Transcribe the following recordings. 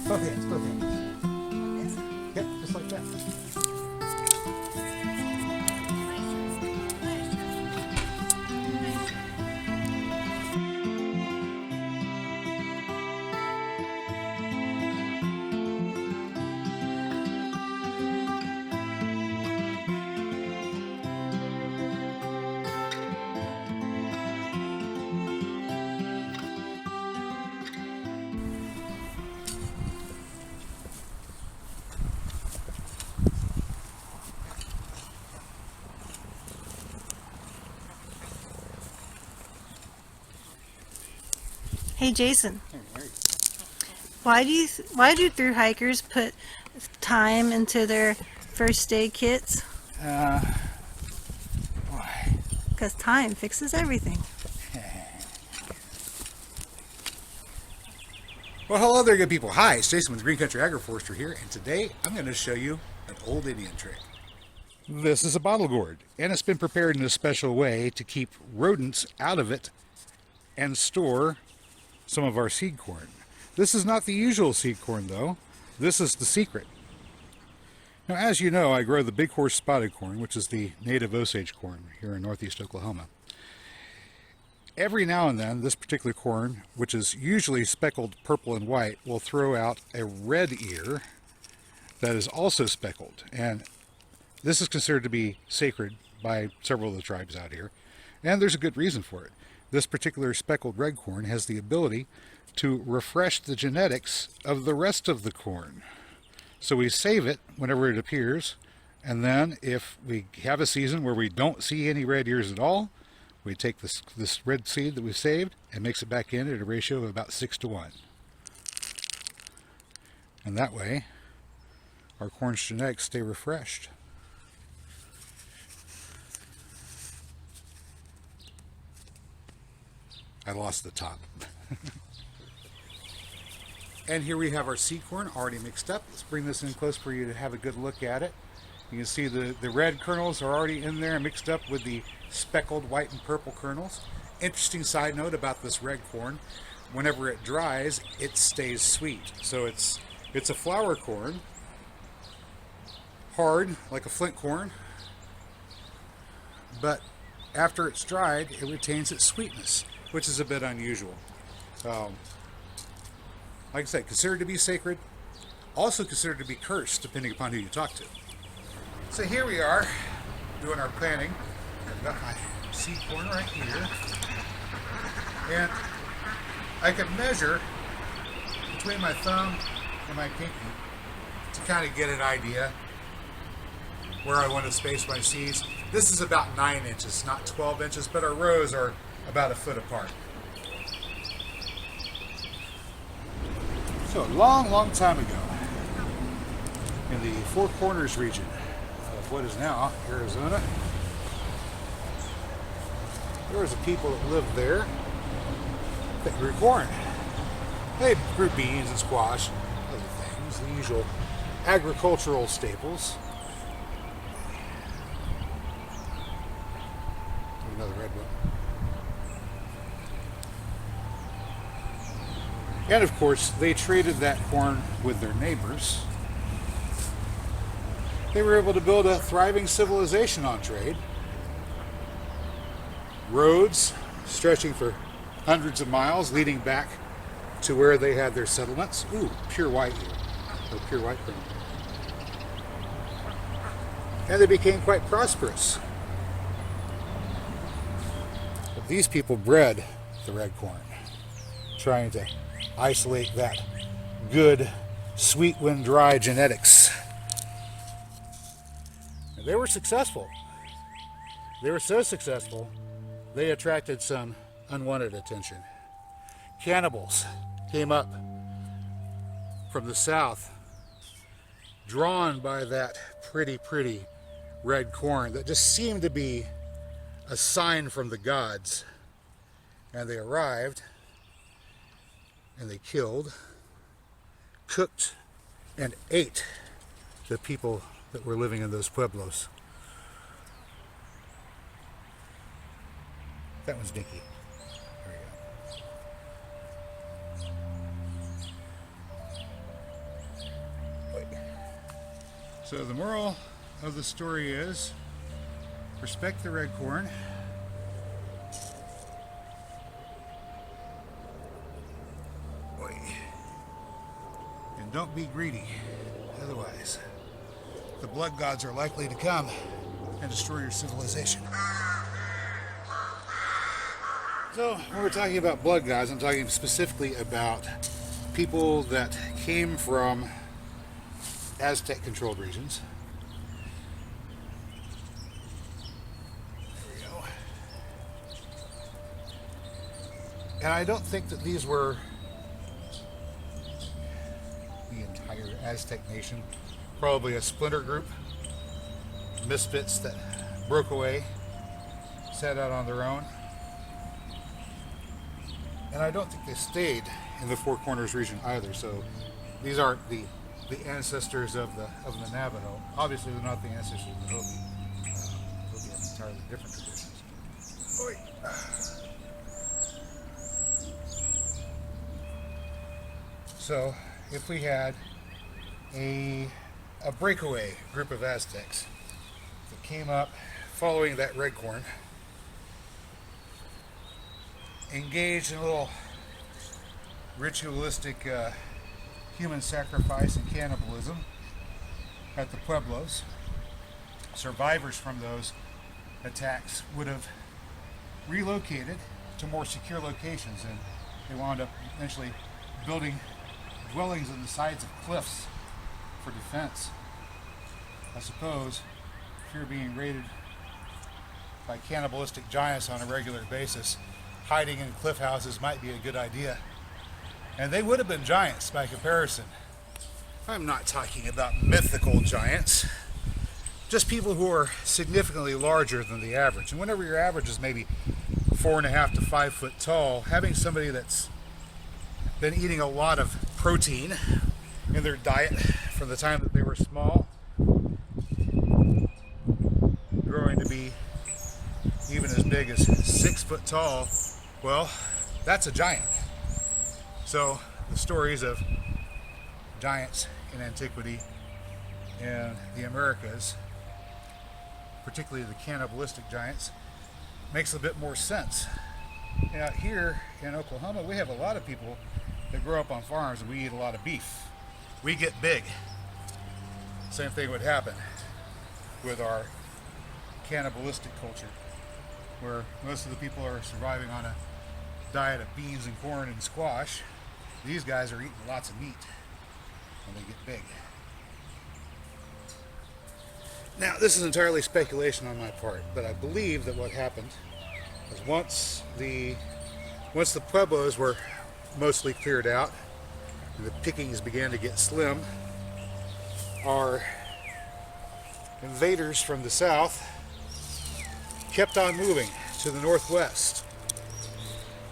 Both hands, both hands. Yep, just like that. Hey Jason, why do through hikers put thyme into their first aid kits? Uh, Why? Because thyme fixes everything. Well, hello there, good people. Hi, it's Jason with greencountryagroforest here, and today I'm going to show you an old Indian trick. This is a bottle gourd, and it's been prepared in a special way to keep rodents out of it and store some of our seed corn. This is not the usual seed corn, though. This is the secret. Now, as you know, I grow the big horse spotted corn, which is the native Osage corn here in northeast Oklahoma. Every now and then, this particular corn, which is usually speckled purple and white, will throw out a red ear that is also speckled. And this is considered to be sacred by several of the tribes out here. And there's a good reason for it. This particular speckled red corn has the ability to refresh the genetics of the rest of the corn. So we save it whenever it appears, and then if we have a season where we don't see any red ears at all, we take this red seed that we've saved and mix it back in at a ratio of about 6:1. And that way, our corn's genetics stay refreshed. I lost the top. And here we have our seed corn already mixed up. Let's bring this in close for you to have a good look at it. You can see the red kernels are already in there mixed up with the speckled white and purple kernels. Interesting side note about this red corn, whenever it dries, it stays sweet. So it's a flour corn, hard like a flint corn, but after it's dried, it retains its sweetness, which is a bit unusual. Like I said, considered to be sacred, also considered to be cursed, depending upon who you talk to. So here we are, doing our planting. I've got my seed corn right here. And I can measure between my thumb and my pinky to kind of get an idea where I want to space my seeds. This is about 9 inches, not 12 inches, but our rows are about a foot apart. So a long time ago, in the Four Corners region of what is now Arizona, there was a people that lived there that grew corn. They grew beans and squash and other things, the usual agricultural staples. Another red one. And of course, they traded that corn with their neighbors. They were able to build a thriving civilization on trade. Roads stretching for hundreds of miles leading back to where they had their settlements. Ooh, pure white here. Oh, pure white corn. And they became quite prosperous. But these people bred the red corn, trying to isolate that good sweet when dry genetics. And they were successful. They were so successful, they attracted some unwanted attention. Cannibals came up from the south, drawn by that pretty red corn that just seemed to be a sign from the gods. And they arrived, and they killed, cooked, and ate the people that were living in those pueblos. That one's dinky. There we go. So the moral of the story is respect the red corn. And don't be greedy. Otherwise, the blood gods are likely to come and destroy your civilization. So, when we're talking about blood gods, I'm talking specifically about people that came from Aztec-controlled regions. There we go. And I don't think that these were the entire Aztec nation. Probably a splinter group, misfits that broke away, set out on their own. And I don't think they stayed in the Four Corners region either. So these aren't the ancestors of the Navajo. Obviously, they're not the ancestors of the Hopi. Hopi have entirely different traditions. Oy. So, if we had a breakaway group of Aztecs that came up following that red corn, engaged in a little ritualistic human sacrifice and cannibalism at the pueblos, survivors from those attacks would have relocated to more secure locations, and they wound up eventually building dwellings on the sides of cliffs for defense. I suppose if you're being raided by cannibalistic giants on a regular basis, hiding in cliff houses might be a good idea. And they would have been giants by comparison. I'm not talking about mythical giants, just people who are significantly larger than the average. And whenever your average is maybe 4.5 to 5 foot tall, having somebody that's been eating a lot of protein in their diet from the time that they were small, growing to be even as big as 6 foot tall, well, that's a giant. So the stories of giants in antiquity in the Americas, particularly the cannibalistic giants, makes a bit more sense. Now here in Oklahoma, we have a lot of people that grow up on farms and we eat a lot of beef. We get big. Same thing would happen with our cannibalistic culture, where most of the people are surviving on a diet of beans and corn and squash. These guys are eating lots of meat when they get big. Now, this is entirely speculation on my part, but I believe that what happened was once the pueblos were mostly cleared out and the pickings began to get slim, our invaders from the south kept on moving to the northwest,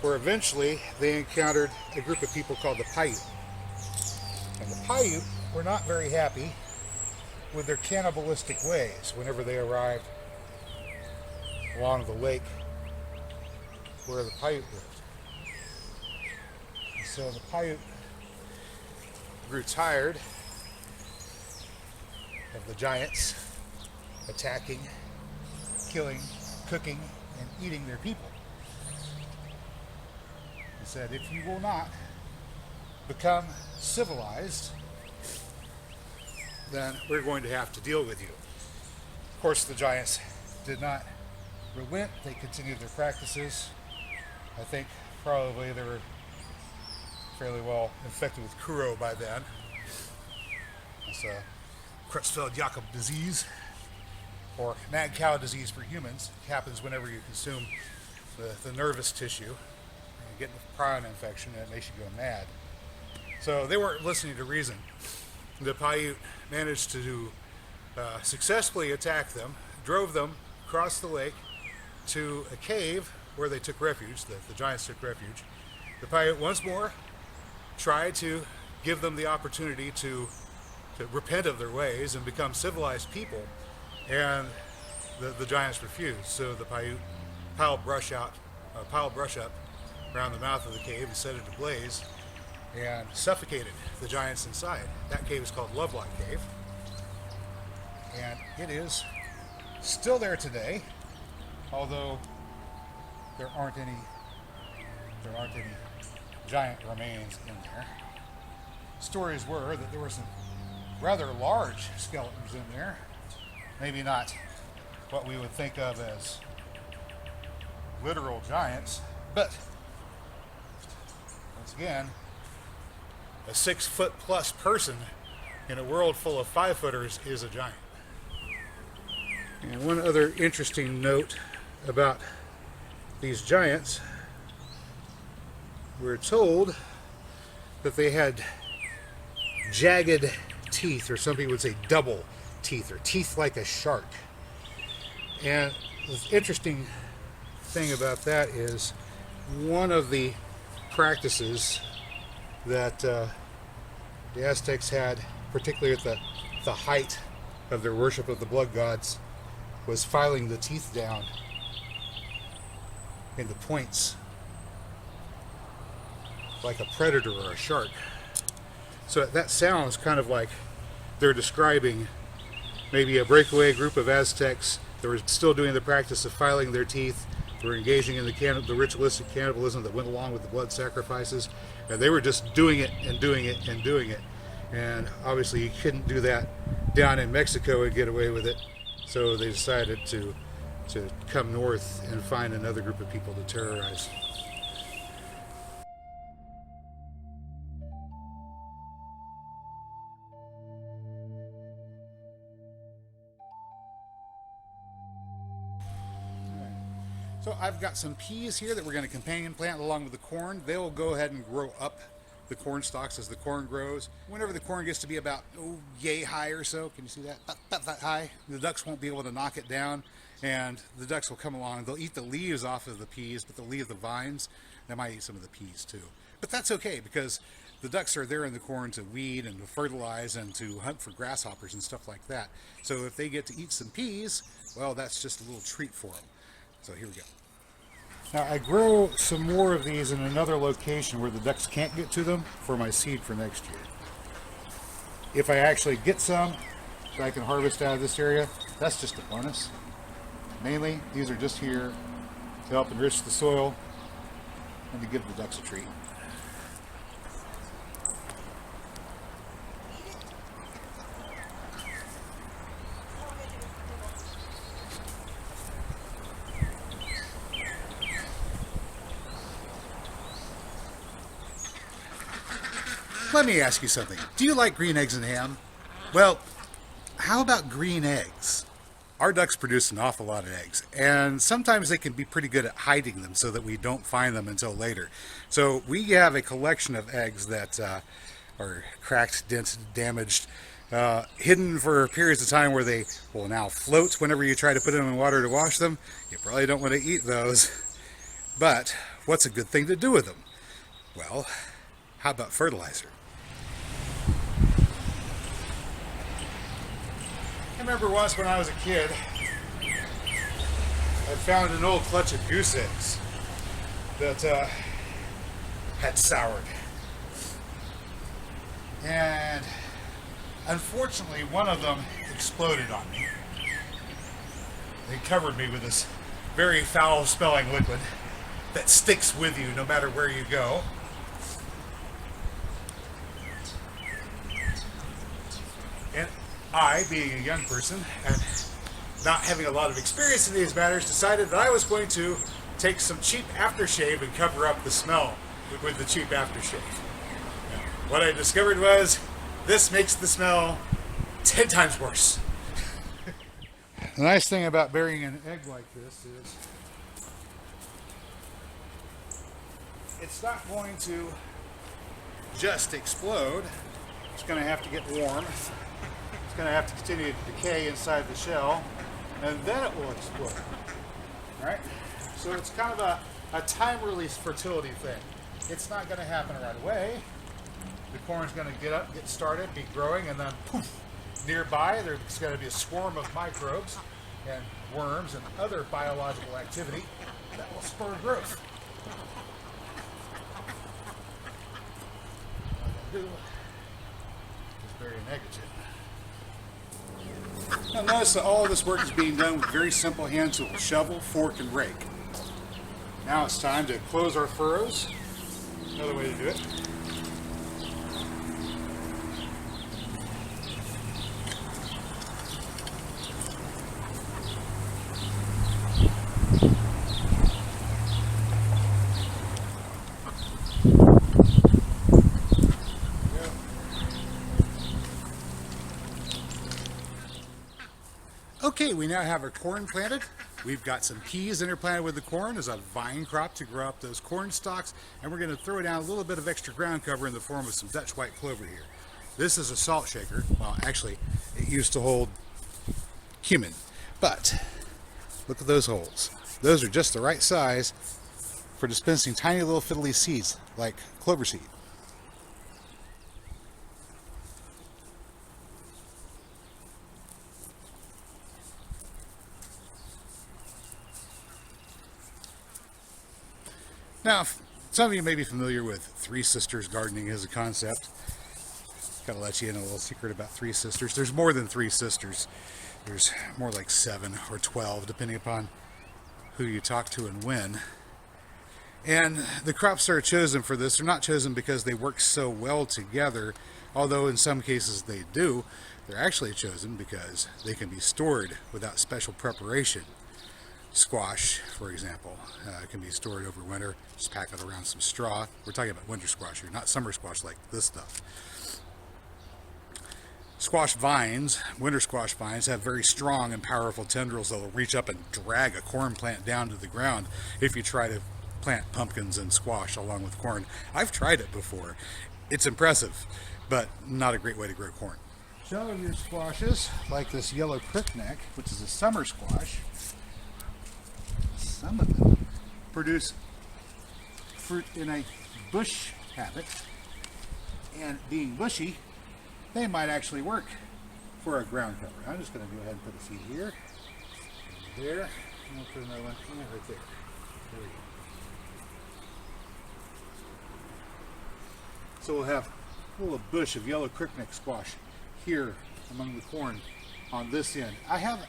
where eventually they encountered a group of people called the Paiute. And the Paiute were not very happy with their cannibalistic ways whenever they arrived along the lake where the Paiute lived. And so the Paiute grew tired of the giants attacking, killing, cooking, and eating their people. He said, if you will not become civilized, then we're going to have to deal with you. Of course, the giants did not relent. They continued their practices. I think probably they were fairly well infected with Kuro by then. It's a Creutzfeldt-Jakob disease, or mad cow disease for humans. It happens whenever you consume the nervous tissue. You get a prion infection and it makes you go mad. So they weren't listening to reason. The Paiute managed to successfully attack them, drove them across the lake to a cave where they took refuge. The giants took refuge. The Paiute once more tried to give them the opportunity to repent of their ways and become civilized people, and the giants refused. So the Paiute piled brush up around the mouth of the cave and set it ablaze and suffocated the giants inside. That cave is called Lovelock Cave. and it is still there today, although there aren't any giant remains in there. Stories were that there were some rather large skeletons in there, maybe not what we would think of as literal giants, but once again, a 6-foot plus person in a world full of 5-footers is a giant. And one other interesting note about these giants, we're told that they had jagged teeth, or some people would say double teeth, or teeth like a shark. And the interesting thing about that is one of the practices that the Aztecs had, particularly at the height of their worship of the blood gods, was filing the teeth down into points like a predator or a shark. So that sounds kind of like they're describing maybe a breakaway group of Aztecs that were still doing the practice of filing their teeth. They were engaging in the ritualistic cannibalism that went along with the blood sacrifices, and they were just doing it and doing it and doing it. And obviously you couldn't do that down in Mexico and get away with it, so they decided to come north and find another group of people to terrorize. So I've got some peas here that we're going to companion plant along with the corn. They'll go ahead and grow up the corn stalks as the corn grows. Whenever the corn gets to be about yay high or so, can you see that? About that high, the ducks won't be able to knock it down, and the ducks will come along. They'll eat the leaves off of the peas, but they'll leave the vines. They might eat some of the peas too. But that's okay, because the ducks are there in the corn to weed and to fertilize and to hunt for grasshoppers and stuff like that. So if they get to eat some peas, well, that's just a little treat for them. So here we go. Now I grow some more of these in another location where the ducks can't get to them for my seed for next year. If I actually get some that I can harvest out of this area, that's just a bonus. Mainly, these are just here to help enrich the soil and to give the ducks a treat. Let me ask you something. Do you like green eggs and ham? Well, how about green eggs? Our ducks produce an awful lot of eggs, and sometimes they can be pretty good at hiding them so that we don't find them until later. So we have a collection of eggs that are cracked, dented, damaged, hidden for periods of time where they will now float whenever you try to put them in water to wash them. You probably don't want to eat those. But what's a good thing to do with them? Well, how about fertilizer? I remember once when I was a kid, I found an old clutch of goose eggs that had soured. And unfortunately, one of them exploded on me. They covered me with this very foul-smelling liquid that sticks with you no matter where you go. And I, being a young person and not having a lot of experience in these matters, decided that I was going to take some cheap aftershave and cover up the smell with the cheap aftershave. What I discovered was this makes the smell 10 times worse. The nice thing about burying an egg like this is it's not going to just explode. It's going to have to get warm. It's going to have to continue to decay inside the shell, and then it will explode. All right? So it's kind of a time-release fertility thing. It's not going to happen right away. The corn's going to get up, get started, be growing, and then poof, nearby there's going to be a swarm of microbes and worms and other biological activity that will spur growth. What I'm going to do is bury an egg or two. Now notice that all of this work is being done with very simple hand tools, shovel, fork, and rake. Now it's time to close our furrows. Another way to do it. Okay, we now have our corn planted. We've got some peas interplanted with the corn as a vine crop to grow up those corn stalks, and we're going to throw down a little bit of extra ground cover in the form of some Dutch white clover here. This is a salt shaker. Well, actually, it used to hold cumin, but look at those holes. Those are just the right size for dispensing tiny little fiddly seeds like clover seed. Now, some of you may be familiar with Three Sisters gardening as a concept. Gotta let you in a little secret about Three Sisters. There's more than 3 sisters. There's more like 7 or 12, depending upon who you talk to and when. And the crops that are chosen for this are not chosen because they work so well together, although in some cases they do. They're actually chosen because they can be stored without special preparation. Squash, for example, can be stored over winter. Just pack it around some straw. We're talking about winter squash here, not summer squash like this stuff. Squash vines, winter squash vines, have very strong and powerful tendrils that will reach up and drag a corn plant down to the ground if you try to plant pumpkins and squash along with corn. I've tried it before. It's impressive, but not a great way to grow corn. Some of your squashes, like this yellow crookneck, which is a summer squash, some of them produce fruit in a bush habit, and being bushy, they might actually work for a ground cover. I'm just going to go ahead and put a seed here, there, and I'll put another one right there. There we go. So we'll have a little bush of yellow crookneck squash here among the corn on this end. I have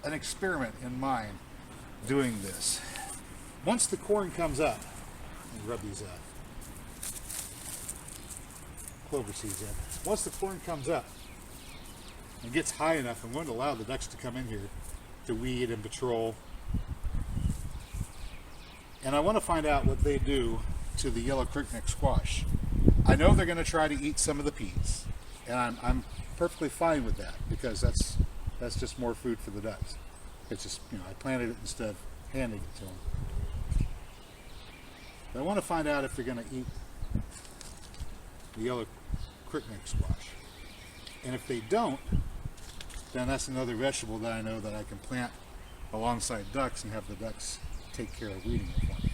an experiment in mind doing this. Once the corn comes up, let me rub these clover seeds in. Once the corn comes up and gets high enough, I'm going to allow the ducks to come in here to weed and patrol. And I want to find out what they do to the yellow crookneck squash. I know they're going to try to eat some of the peas, and I'm perfectly fine with that because that's just more food for the ducks. It's just, I planted it instead of handing it to them. But I want to find out if they're going to eat the yellow crookneck squash. And if they don't, then that's another vegetable that I know that I can plant alongside ducks and have the ducks take care of weeding it for me.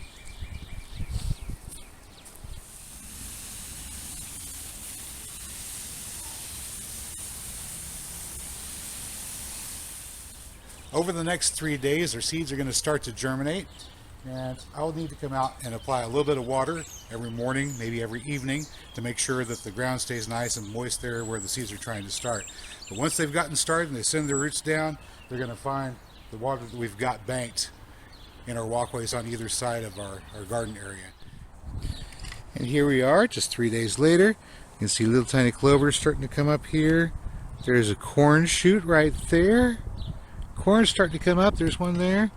Over the next 3 days, our seeds are going to start to germinate, and I'll need to come out and apply a little bit of water every morning, maybe every evening, to make sure that the ground stays nice and moist there where the seeds are trying to start. But once they've gotten started and they send their roots down, they're going to find the water that we've got banked in our walkways on either side of our garden area. And here we are, just 3 days later. You can see little tiny clovers starting to come up here. There's a corn shoot right there. Corn's starting to come up. There's one there.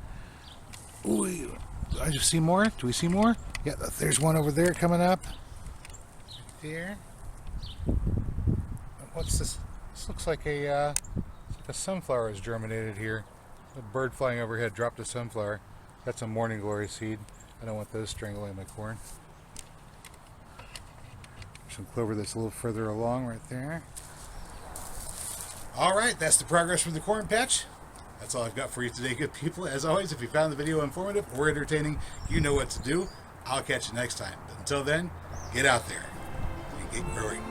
Ooh, I just see more. Do we see more? Yeah, there's one over there coming up. There. What's this? This looks like a sunflower has germinated here. A bird flying overhead dropped a sunflower. That's a morning glory seed. I don't want those strangling my corn. Some clover that's a little further along right there. All right, that's the progress from the corn patch. That's all I've got for you today, good people. As always, if you found the video informative or entertaining, you know what to do. I'll catch you next time. But until then, get out there and get growing.